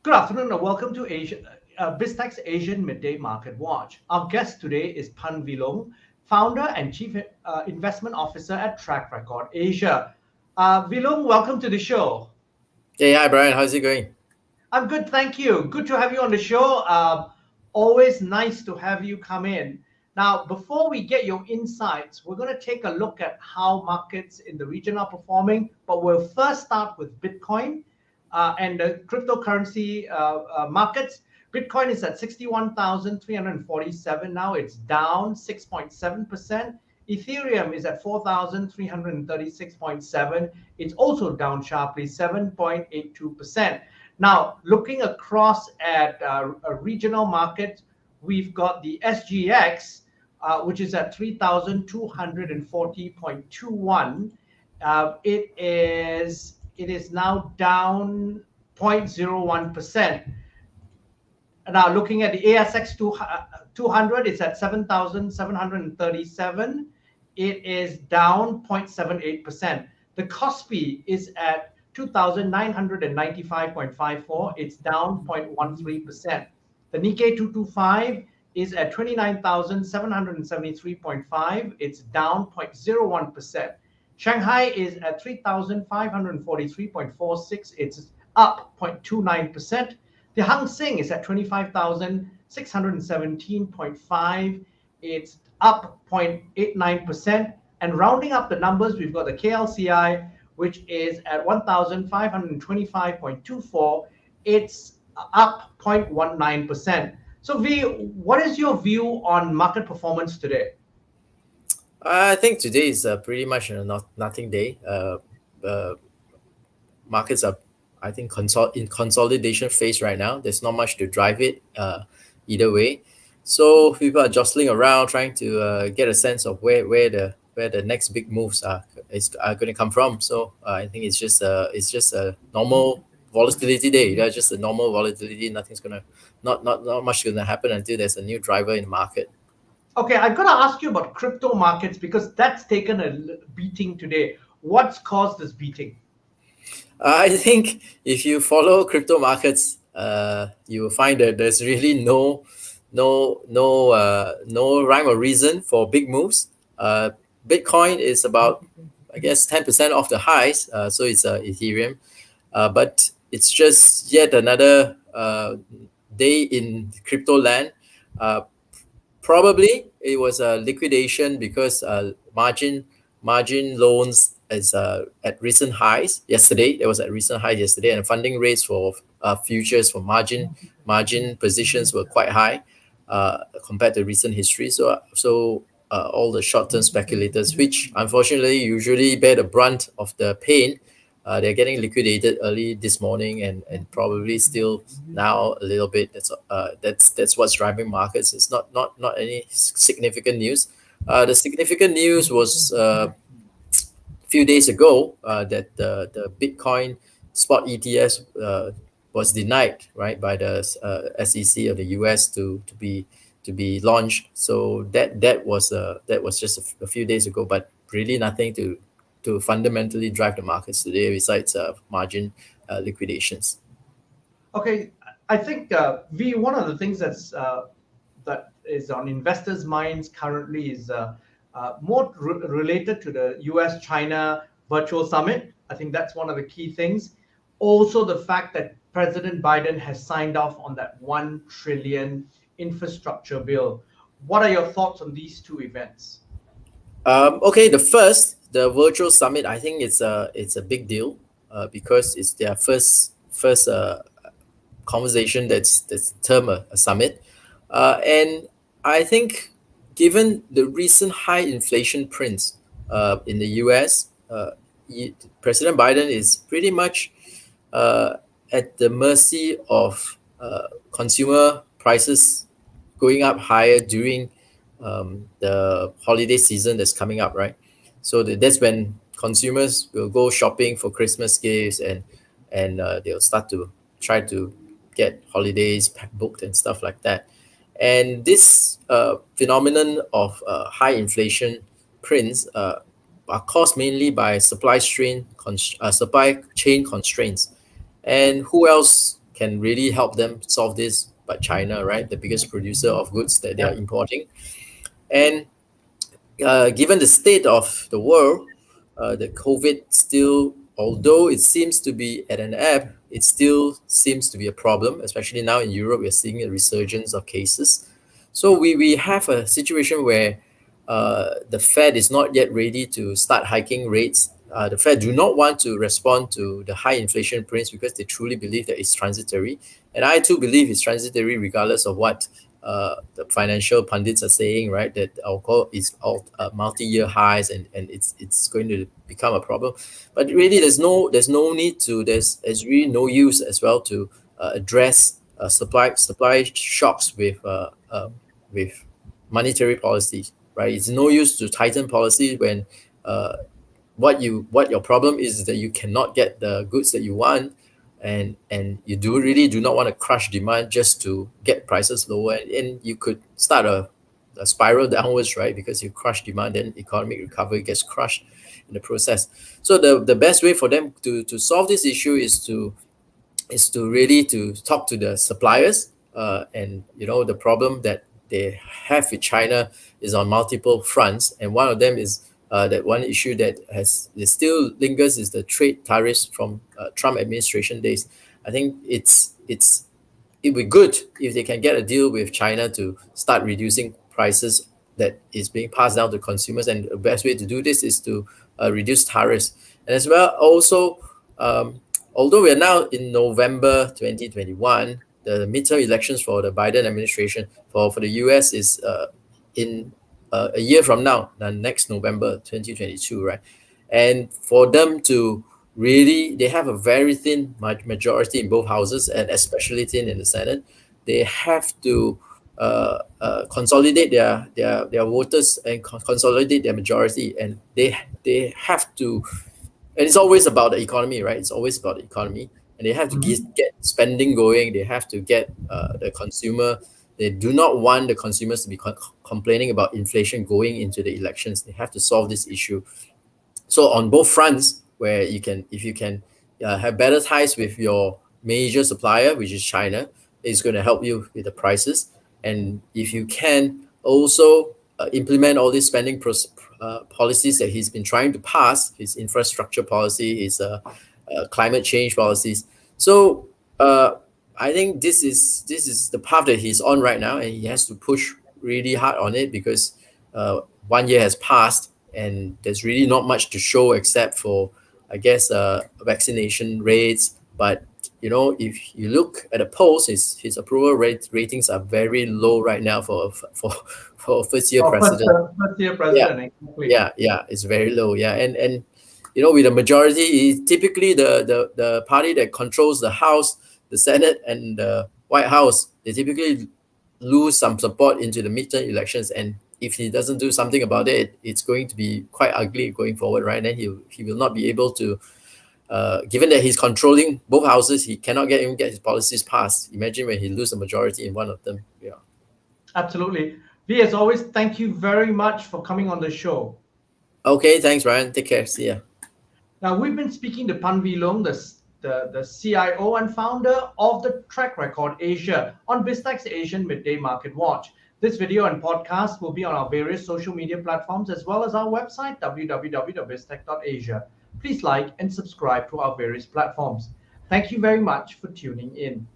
Good afternoon and welcome to BizTech's Asian Midday Market Watch. Our guest today is Phan founder and Chief Investment Officer at Track Record Asia. Leung, welcome to the show. Hey, hi Brian, how's it going? I'm good, thank you. Good to have you on the show. Always nice to have you come in. Now, before we get your insights, we're going to take a look at how markets in the region are performing, but we'll first start with Bitcoin and the cryptocurrency markets. Bitcoin is at 61,347 now. It's down 6.7%. Ethereum is at 4,336.7. It's also down sharply, 7.82%. Now, looking across at a regional market, we've got the SGX, which is at 3,240.21. It is now down 0.01%. Now, looking at the ASX 200, it's at 7,737. It is down 0.78%. The KOSPI is at 2,995.54. It's down 0.13%. The Nikkei 225 is at 29,773.5. It's down 0.01%. Shanghai is at 3,543.46. It's up 0.29%. The Hang Seng is at 25,617.5. It's up 0.89%. And rounding up the numbers, we've got the KLCI, which is at 1,525.24. It's up 0.19%. So, V, what is your view on market performance today? I think today is pretty much a nothing day. Markets are, I think, in consolidation phase right now. There's not much to drive it either way. So people are jostling around trying to get a sense of where the next big moves are going to come from. So I think it's just a normal volatility day. Just a normal volatility. Nothing's not much gonna happen until there's a new driver in the market. Okay, I've got to ask you about crypto markets because that's taken a beating today. What's caused this beating? I think if you follow crypto markets, you will find that there's really no rhyme or reason for big moves. Bitcoin is about, I guess, 10% off the highs, so it's Ethereum, but it's just yet another day in crypto land. Probably it was a liquidation because margin loans is at recent highs yesterday. It was at recent highs yesterday, and funding rates for futures for margin positions were quite high compared to recent history. So all the short-term speculators, which unfortunately usually bear the brunt of the pain, they're getting liquidated early this morning and probably still now a little bit. That's what's driving markets. It's not any significant news. The significant news was a few days ago that the Bitcoin spot ETS was denied, right, by the SEC of the US to be launched. So that was just a few days ago, but really nothing to fundamentally drive the markets today besides margin liquidations. Okay, I think V, one of the things that is on investors' minds currently is more related to the US-China virtual summit. I think that's one of the key things. Also, the fact that President Biden has signed off on that $1 trillion infrastructure bill. What are your thoughts on these two events? Okay, the virtual summit, I think it's a big deal because it's their first conversation that's termed a summit, and I think given the recent high inflation prints in the US, President Biden is pretty much at the mercy of consumer prices going up higher during the holiday season that's coming up, right? So that's when consumers will go shopping for Christmas gifts and they'll start to try to get holidays booked and stuff like that. And this phenomenon of high inflation prints are caused mainly by supply chain constraints. And who else can really help them solve this, but China, right, the biggest producer of goods that they are Yeah. importing. And given the state of the world, the COVID still, although it seems to be at an ebb, it still seems to be a problem, especially now in Europe, we're seeing a resurgence of cases. So we have a situation where the Fed is not yet ready to start hiking rates. The Fed do not want to respond to the high inflation prints because they truly believe that it's transitory. And I too believe it's transitory regardless of what the financial pundits are saying, right, that our core is all multi-year highs, and it's going to become a problem. But really, there's no need to. There's really no use as well to address supply shocks with monetary policies, right? It's no use to tighten policy when uh, what your problem is that you cannot get the goods that you want, and you do not want to crush demand just to get prices lower, and you could start a spiral downwards, right? Because you crush demand, then economic recovery gets crushed in the process. So the best way for them to solve this issue is to really to talk to the suppliers, and the problem that they have with China is on multiple fronts, and one of them is that one issue that still lingers is the trade tariffs from Trump administration days. I think it'd be good if they can get a deal with China to start reducing prices that is being passed down to consumers. And the best way to do this is to reduce tariffs. And as well, also, although we are now in November 2021, the midterm elections for the Biden administration for the US is in a year from now, next November 2022, right? And for them to really, they have a very thin majority in both houses, and especially thin in the Senate. They have to consolidate their voters and consolidate their majority, and they have to. And it's always about the economy, right? It's always about the economy, and they have to Mhm. get spending going. They have to get the consumer. They do not want the consumers to be complaining about inflation going into the elections. They have to solve this issue. So on both fronts, where if you can have better ties with your major supplier, which is China, is going to help you with the prices. And if you can also implement all these spending policies that he's been trying to pass, his infrastructure policy, his climate change policies. So I think this is the path that he's on right now, and he has to push really hard on it, because one year has passed, and there's really not much to show except for, I guess, vaccination rates. But if you look at the polls, his approval ratings are very low right now for a first year Oh, president. first year Yeah, president, exactly. yeah, it's very low. Yeah, and with a majority, typically the party that controls the House, the Senate, and the White House, they typically lose some support into the midterm elections. And if he doesn't do something about it, it's going to be quite ugly going forward, right? And then he will not be able to. Given that he's controlling both houses, he cannot even get his policies passed. Imagine when he loses a majority in one of them. Yeah. Absolutely. V, as always, thank you very much for coming on the show. Okay, thanks, Ryan. Take care. See ya. Now, we've been speaking to Phan Leung, the CIO and founder of the Track Record Asia on BizTech's Asian Midday Market Watch. This video and podcast will be on our various social media platforms as well as our website, www.biztech.asia. Please like and subscribe to our various platforms. Thank you very much for tuning in.